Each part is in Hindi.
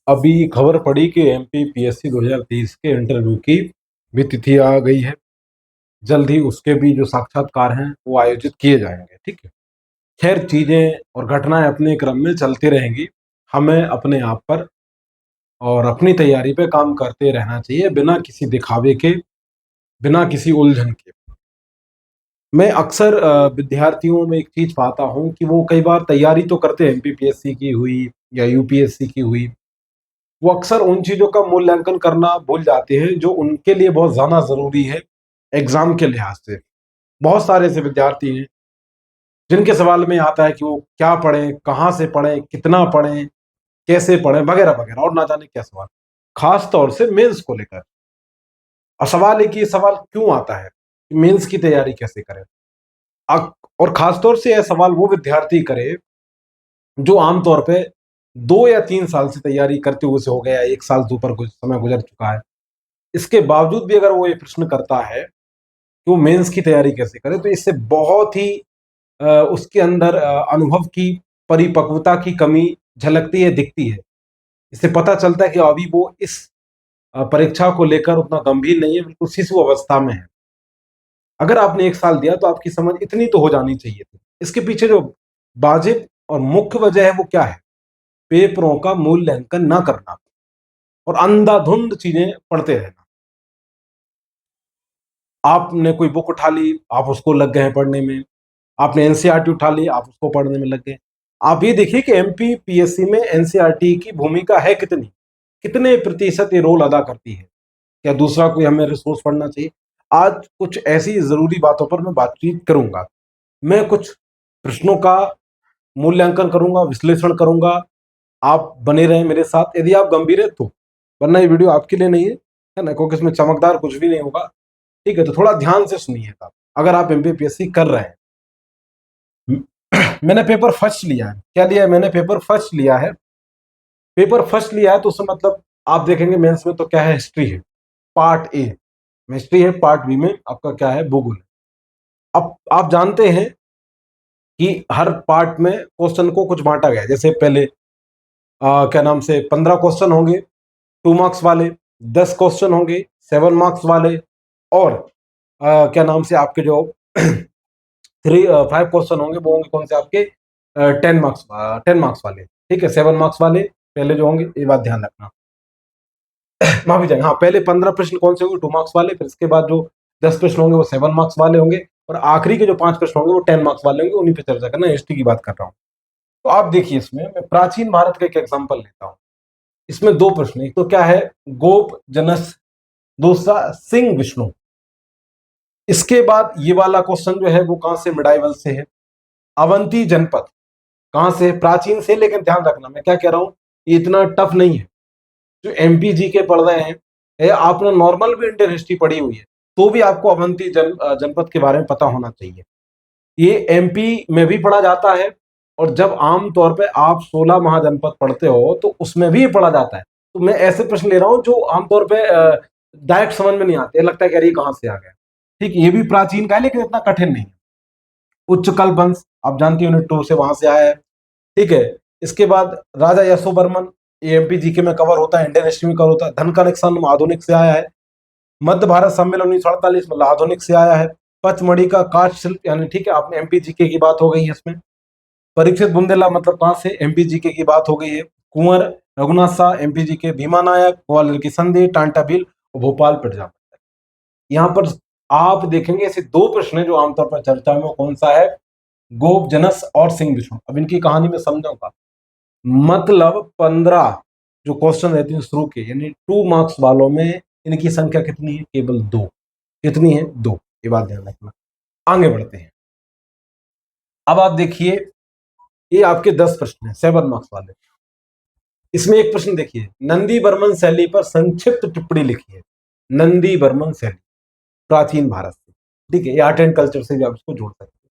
अभी खबर पड़ी कि एमपीपीएससी 2023 के इंटरव्यू की भी तिथि आ गई है। जल्द ही उसके भी जो साक्षात्कार हैं वो आयोजित किए जाएंगे। ठीक है, खैर चीजें और घटनाएं अपने क्रम में चलती रहेंगी। हमें अपने आप पर और अपनी तैयारी पे काम करते रहना चाहिए, बिना किसी दिखावे के, बिना किसी उलझन के। मैं अक्सर विद्यार्थियों में एक चीज पाता हूँ कि वो कई बार तैयारी तो करते हैं, एमपीपीएससी की हुई या यूपीएससी की हुई, वो अक्सर उन चीजों का मूल्यांकन करना भूल जाते हैं जो उनके लिए बहुत ज्यादा जरूरी है एग्जाम के लिहाज से। बहुत सारे ऐसे विद्यार्थी हैं जिनके सवाल में आता है कि वो क्या पढ़ें, कहाँ से पढ़ें, कितना पढ़ें, कैसे पढ़ें, वगैरह वगैरह, और ना जाने क्या सवाल, खास तौर से मेंस को लेकर। और सवाल है कि ये सवाल क्यों आता है, मेंस की तैयारी कैसे करें। और खास तौर से यह सवाल वो विद्यार्थी करे जो आमतौर पे 2 या 3 साल से तैयारी करते हुए से हो गया, 1 साल से ऊपर कुछ समय गुजर चुका है, इसके बावजूद भी अगर वो ये प्रश्न करता है कि वो मेंस की तैयारी कैसे करे, तो इससे बहुत ही उसके अंदर अनुभव की, परिपक्वता की कमी झलकती है, दिखती है। इससे पता चलता है कि अभी वो इस परीक्षा को लेकर उतना गंभीर नहीं है, बिल्कुल शिशु अवस्था में है। अगर आपने 1 साल दिया तो आपकी समझ इतनी तो हो जानी चाहिए थी। इसके पीछे जो वाजिब और मुख्य वजह है वो क्या है? पेपरों का मूल्यांकन ना करना और अंधाधुंध चीजें पढ़ते रहना। आपने कोई बुक उठा ली, आप उसको लग गए हैं पढ़ने में। आपने एनसीईआरटी उठा ली, आप उसको पढ़ने में लग गए। आप ये देखिए कि एमपीपीएससी में एनसीईआरटी की भूमिका है कितनी, कितने प्रतिशत ये रोल अदा करती है। क्या दूसरा कोई हमें रिसोर्स पढ़ना चाहिए? आज कुछ ऐसी जरूरी बातों पर मैं बातचीत करूंगा। मैं कुछ प्रश्नों का मूल्यांकन करूंगा, विश्लेषण करूंगा। आप बने रहें मेरे साथ, यदि आप गंभीर है तो, वरना ये वीडियो आपके लिए नहीं है ना, क्योंकि इसमें चमकदार कुछ भी नहीं होगा। ठीक है, तो थोड़ा ध्यान से सुनिएगा अगर आप एमपीपीएससी कर रहे हैं। मैंने पेपर फर्स्ट लिया है। क्या लिया है? मैंने पेपर फर्स्ट लिया है। पेपर फर्स्ट लिया है तो उसमें मतलब आप देखेंगे मेंस में तो क्या है, हिस्ट्री है पार्ट ए में, हिस्ट्री है पार्ट बी में आपका क्या है, भूगोल है। अब आप जानते हैं कि हर पार्ट में क्वेश्चन को कुछ बांटा गया है। जैसे पहले क्या नाम से 15 क्वेश्चन होंगे 2 मार्क्स वाले, 10 क्वेश्चन होंगे 7 मार्क्स वाले, और क्या नाम से आपके जो 5 क्वेश्चन होंगे वो होंगे कौन से आपके 10 मार्क्स वाले। ठीक है, 7 मार्क्स वाले पहले जो होंगे, ये बात ध्यान रखना। माफी चाहेंगे, हाँ, पहले 15 प्रश्न कौन से होंगे, 2 मार्क्स वाले, फिर इसके बाद जो 10 प्रश्न होंगे वो 7 मार्क्स वाले होंगे, और आखिरी के जो 5 प्रश्न होंगे वो 10 मार्क्स वाले होंगे। उन्हीं पे चर्चा करना, हिस्ट्री की बात कर रहा हूँ। तो आप देखिए, इसमें मैं प्राचीन भारत का एक एग्जाम्पल लेता हूँ। इसमें 2 प्रश्न, एक तो क्या है, गोप जनस, दूसरा सिंह विष्णु। इसके बाद ये वाला क्वेश्चन जो है वो कहां से, मिडाइवल से है। अवंती जनपद कहां से है, प्राचीन से। लेकिन ध्यान रखना मैं क्या कह रहा हूं, ये इतना टफ नहीं है। जो एमपी जी के पढ़ रहे हैं, या आपने नॉर्मल भी इंडियन हिस्ट्री पढ़ी हुई है, तो भी आपको अवंती जनपद के बारे में पता होना चाहिए। ये एमपी में भी पढ़ा जाता है, और जब आमतौर पे आप 16 महाजनपद पढ़ते हो तो उसमें भी ये पढ़ा जाता है। तो मैं ऐसे प्रश्न ले रहा हूं जो आमतौर पे डायरेक्ट समझ में नहीं आते, लगता है कि अरे ये कहां से आ गया। ठीक, ये भी प्राचीन का है लेकिन इतना कठिन नहीं है। उच्च कल वंश आप जानती हो, यूनिट 2 से वहां से आया है। ठीक है, इसके बाद राजा यशोवर्मन, एमपी जीके में कवर होता है, इंडियन हिस्ट्री में कवर होता है। धन का निक्सन आधुनिक से आया है। मध्य भारत सम्मेलन 1948 मतलब आधुनिक से आया है। पचमढ़ी का काष्ठ शिल्प, यानी ठीक है, आपने एमपी जीके की बात हो गई है इसमें। परीक्षित बुंदेला मतलब कहां से, एमपी जीके की बात हो गई है। कुंवर रघुनाथ शाह एमपी जीके, भीमा नायक, ग्वालियर की संधि, टांटा भील और भोपाल प्रजापति। यहाँ पर आप देखेंगे ऐसे 2 प्रश्न हैं जो आमतौर पर चर्चा में, कौन सा है, गोप जनस और सिंह विष्णु। अब इनकी कहानी में समझाऊंगा। मतलब 15 जो क्वेश्चन रहते हैं शुरू के, यानी 2 मार्क्स वालों में इनकी संख्या कितनी है, केवल 2। कितनी है, 2। ये बात ध्यान रखना। आगे बढ़ते हैं। अब आप देखिए, ये आपके 10 प्रश्न हैं 7 मार्क्स वाले। इसमें एक प्रश्न देखिए, नंदी बर्मन शैली पर संक्षिप्त टिप्पणी लिखिए। नंदी बर्मन शैली, प्राचीन भारत से। ठीक है, ये आर्ट एंड कल्चर से भी आप इसको जोड़ सकते हैं।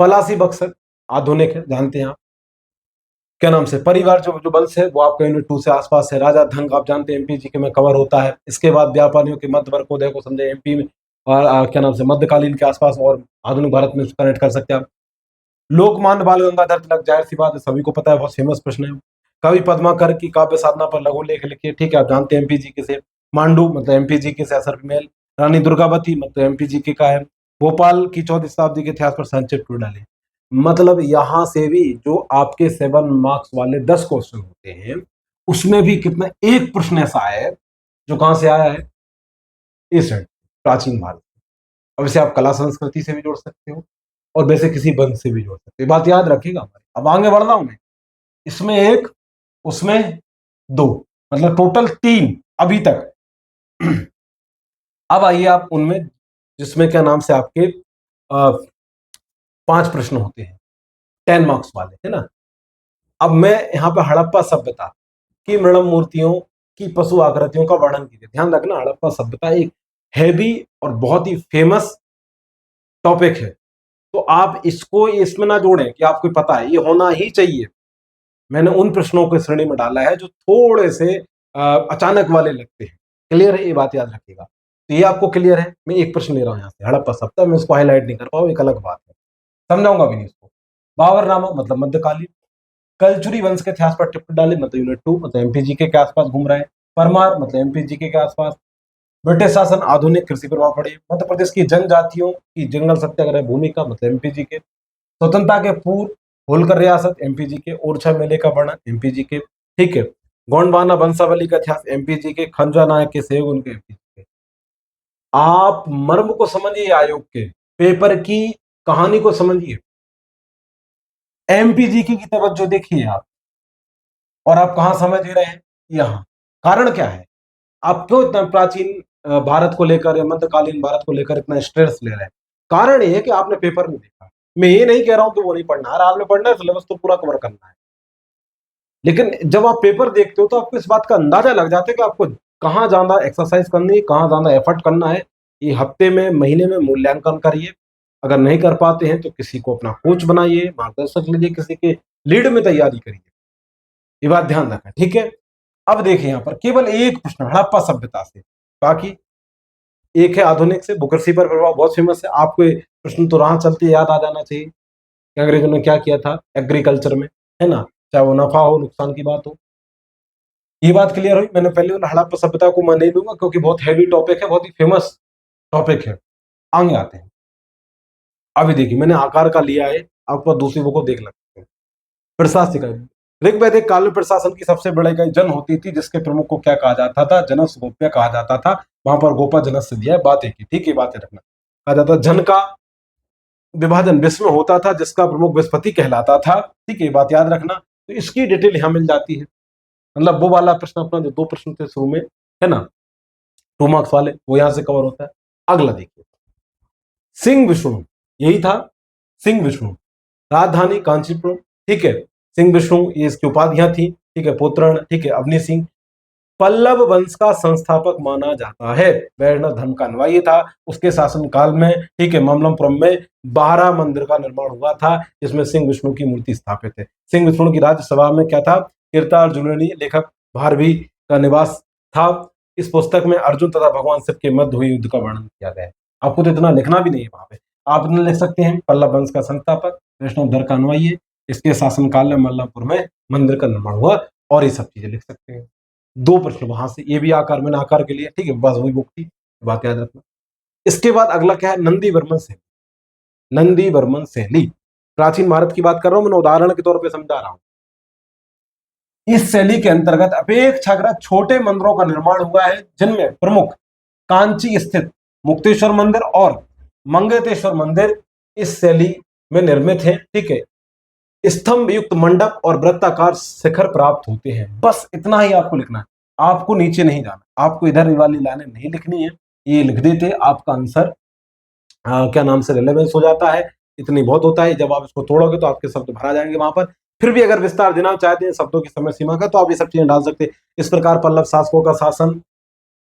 पलासी बक्सर आधुनिक है, जानते हैं आप। क्या नाम से परिवार जो जो वंश है वो आपका यूनिट 2 से आसपास है। राजा धंग आप जानते हैं एमपी जी के में कवर होता है। इसके बाद व्यापारियों के मध्य वर्गोदय को समझे एमपी में, और क्या नाम से मध्यकालीन के आसपास, और आधुनिक भारत में कनेक्ट कर सकते हैं आप। लोकमान्य बाल गंगाधर तिलक, जाहिर सी बात है सभी को पता है, बहुत फेमस प्रश्न है। कवि पद्माकर की काव्य साधना पर लघु लेख लिखे, ठीक है, आप जानते हैं एमपी जीके से। मांडू मतलब एमपी जीके से असर मेल। रानी दुर्गावती मतलब एमपी जीके का है। भोपाल की 14वीं शताब्दी के इतिहास पर संक्षिप्त टूर डाले। मतलब यहां से भी जो आपके 7 मार्क्स वाले 10 क्वेश्चन होते हैं, उसमें भी कितना एक प्रश्न ऐसा है जो कहां से आया है, इस प्राचीन भारत। अब इसे आप कला संस्कृति से भी जोड़ सकते हो और वैसे किसी बंध से भी जोड़ सकते हो, बात याद रखिएगा। अब आगे बढ़ रहा हूं मैं, इसमें एक, उसमें 2, मतलब टोटल 3 अभी तक। अब आइए आप उनमें जिसमें क्या नाम से आपके 5 प्रश्न होते हैं 10 मार्क्स वाले, है ना। अब मैं यहाँ पे हड़प्पा सभ्यता की मृणम मूर्तियों की पशु आकृतियों का वर्णन कीजिए। ध्यान रखना, हड़प्पा सभ्यता एक हैवी और बहुत ही फेमस टॉपिक है, तो आप इसको इसमें ना जोड़ें कि आपको पता है, ये होना ही चाहिए। मैंने उन प्रश्नों को श्रेणी में डाला है जो थोड़े से अचानक वाले लगते हैं। क्लियर है, ये बात याद रखिएगा। तो ये आपको क्लियर है। मैं एक प्रश्न ले रहा हूं यहाँ से, हड़प्पा सभ्यता, मैं इसको हाईलाइट नहीं कर पाऊँ, एक अलग बात है, समझाऊंगा भी नहीं इसको। बाबरनामा मतलब मध्यकालीन। कलचुरी वंश के इतिहास पर टिप्पणी डाली मतलब यूनिट 2, मतलब एमपीजी के आसपास घूम रहे हैं। परमार मतलब एमपीजी के आसपास। ब्रिटिश शासन आधुनिक कृषि प्रभाव पड़े। मध्य प्रदेश की जनजातियों की जंगल सत्याग्रह भूमिका मतलब एमपीजी के। स्वतंत्रता के पूर्व होलकर रियासत एमपीजी के। ओरछा मेले का वर्णन एमपीजी के, ठीक है। गोंडवाना वंशावली का इतिहास एमपीजी के। खंजा नायक के सहयोग उनके एमपीजी के। आप मर्म को समझिए, आयोग के पेपर की कहानी को समझिए, एमपीजी की तवज्जो देखिए आप, और आप कहां समझ रहे हैं, यहां। कारण क्या है, आप क्यों इतना प्राचीन भारत को लेकर या मध्यकालीन भारत को लेकर इतना स्ट्रेस ले रहे हैं? कारण ये है कि आपने पेपर नहीं देखा। मैं ये नहीं कह रहा हूं कि वो नहीं पढ़ना, अरे आपने पढ़ना है, सिलेबस तो पूरा कवर करना है। लेकिन जब आप पेपर देखते हो तो आपको इस बात का अंदाजा लग जाता है कि आपको कहाँ ज्यादा एक्सरसाइज करनी है, कहाँ ज्यादा एफर्ट करना है। ये हफ्ते में, महीने में मूल्यांकन करिए। अगर नहीं कर पाते हैं तो किसी को अपना कोच बनाइए, मार्गदर्शक लीजिए, किसी के लीड में तैयारी करिए। ये बात ध्यान रखें, ठीक है। अब देखिए यहाँ पर केवल एक प्रश्न हड़प्पा सभ्यता से, बाकी एक है आधुनिक से। बुकरसी पर प्रभाव बहुत फेमस है, आपको ये प्रश्न तो राह चलते याद आ जाना चाहिए कि अंग्रेजों ने क्या किया था एग्रीकल्चर में, है ना, चाहे वो नफा हो नुकसान की बात हो। ये बात क्लियर हुई। मैंने पहले बोला हड़प्पा सभ्यता को मैं नहीं लूंगा क्योंकि बहुत हैवी टॉपिक है, बहुत ही फेमस टॉपिक है। आगे आते हैं। अभी देखिए मैंने आकार का लिया है, आपको दूसरी बुक को देख लगते हैं। प्रशासनिक ऋग्वैदिक काल में प्रशासन की सबसे बड़ी इकाई जन होती थी, जिसके प्रमुख को क्या कहा जाता था, जनस गोप्य कहा जाता था। वहां पर गोपा जनस से दिया है, बात एक ही, ठीक है, बातें रखना। कहा जाता जन का विभाजन विश्व में होता था, जिसका प्रमुख बृहस्पति कहलाता था, ठीक है, बात याद रखना। तो इसकी डिटेल यहां मिल जाती है। मतलब वो वाला प्रश्न अपना जो 2 प्रश्न थे शुरू में, है ना, 2 मार्क्स वाले, वो यहां से कवर होता है। अगला देखिए, सिंह विष्णु, यही था सिंह विष्णु। राजधानी कांचीपुरम, ठीक है। सिंह विष्णु ये इसकी उपाधियां थी, ठीक है। पुत्रण, ठीक है, अवनी सिंह। पल्लव वंश का संस्थापक माना जाता है, वैष्णव धर्म का अनुयायी था। उसके शासनकाल में, ठीक है, ममलमपुरम में 12 मंदिर का निर्माण हुआ था, जिसमें सिंह विष्णु की मूर्ति स्थापित है। सिंह विष्णु की राज्यसभा में क्या था, कीर्तार्जुनी लेखक भारवी का निवास था। इस पुस्तक में अर्जुन तथा भगवान शिव के मध्य हुए युद्ध का वर्णन किया गया है। आपको तो इतना लिखना भी नहीं है वहां पे, आप इतना लिख सकते हैं पल्लव वंश का संस्थापक, वैष्णव धर्म का अनुयायी, इसके शासनकाल में मल्लापुर में मंदिर का निर्माण हुआ, और ये सब चीजें लिख सकते हैं। 2 प्रश्न वहां से, ये भी आकार, मैंने आकार के लिए, ठीक है, बस वही बुक थी, बात याद रखना। इसके बाद अगला क्या है, नंदी वर्मन शैली। नंदी वर्मन शैली प्राचीन भारत की बात कर रहा हूं, मैंने उदाहरण के तौर पर समझा रहा हूं। इस शैली के अंतर्गत अपेक्षाकृत छोटे मंदिरों का निर्माण हुआ है, जिनमें प्रमुख कांची स्थित मुक्तेश्वर मंदिर और मंगेतेश्वर मंदिर इस शैली में निर्मित है, ठीक है। स्तंभ युक्त मंडप और वृत्ताकार शिखर प्राप्त होते हैं। बस इतना ही आपको लिखना है, आपको नीचे नहीं जाना, आपको इधर वाली लाइनें नहीं लिखनी है। ये लिख देते आपका आंसर क्या नाम से रिलेवेंस हो जाता है। इतनी बहुत होता है, जब आप इसको तोड़ोगे तो आपके शब्द भरा जाएंगे वहां पर। फिर भी अगर विस्तार देना चाहते हैं शब्दों की समय सीमा का, तो आप ये सब चीजें डाल सकते हैं। इस प्रकार पल्लव शासकों का शासन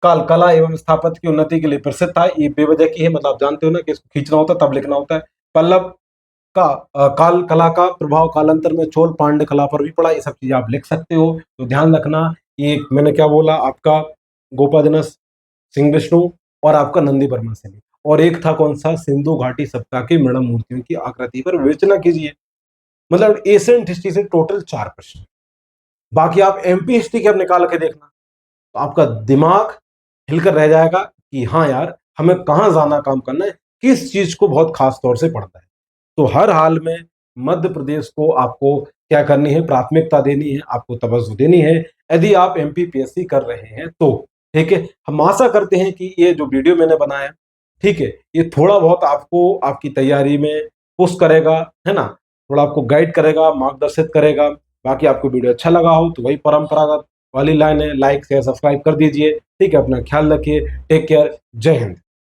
काल कला एवं स्थापत्य की उन्नति के लिए प्रसिद्ध था। ये बेवजह की है, मतलब आप जानते हो ना कि इसको खींचना होता है तब लिखना होता है। पल्लव का काल कला का प्रभाव कालांतर में चोल पांड्य कला पर भी पड़ा, ये सब चीजें आप लिख सकते हो। तो ध्यान रखना, ये मैंने क्या बोला, आपका गोपाजनस, सिंह विष्णु, और आपका नंदी वर्मन शैली, और एक था कौन सा, सिंधु घाटी सप्ताह की मृणम मूर्तियों की आकृति पर विवेचना कीजिए। मतलब एशियंट हिस्ट्री से टोटल 4 प्रश्न, बाकी आप एमपी हिस्ट्री के अब निकाल के देखना, तो आपका दिमाग हिलकर रह जाएगा कि हाँ यार, हमें कहाँ जाना, काम करना है, किस चीज को बहुत खास तौर से पढ़ना है। तो हर हाल में मध्य प्रदेश को आपको क्या करनी है, प्राथमिकता देनी है, आपको तवज्जो देनी है, यदि आप एमपीपीएससी कर रहे हैं तो। ठीक है, हम आशा करते हैं कि ये जो वीडियो मैंने बनाया, ठीक है, ये थोड़ा बहुत आपको आपकी तैयारी में पुश करेगा, है ना, थोड़ा आपको गाइड करेगा, मार्गदर्शित करेगा। बाकी आपको वीडियो अच्छा लगा हो तो वही परंपरागत वाली लाइन है, लाइक शेयर सब्सक्राइब कर दीजिए। ठीक है, अपना ख्याल रखिए, टेक केयर, जय हिंद।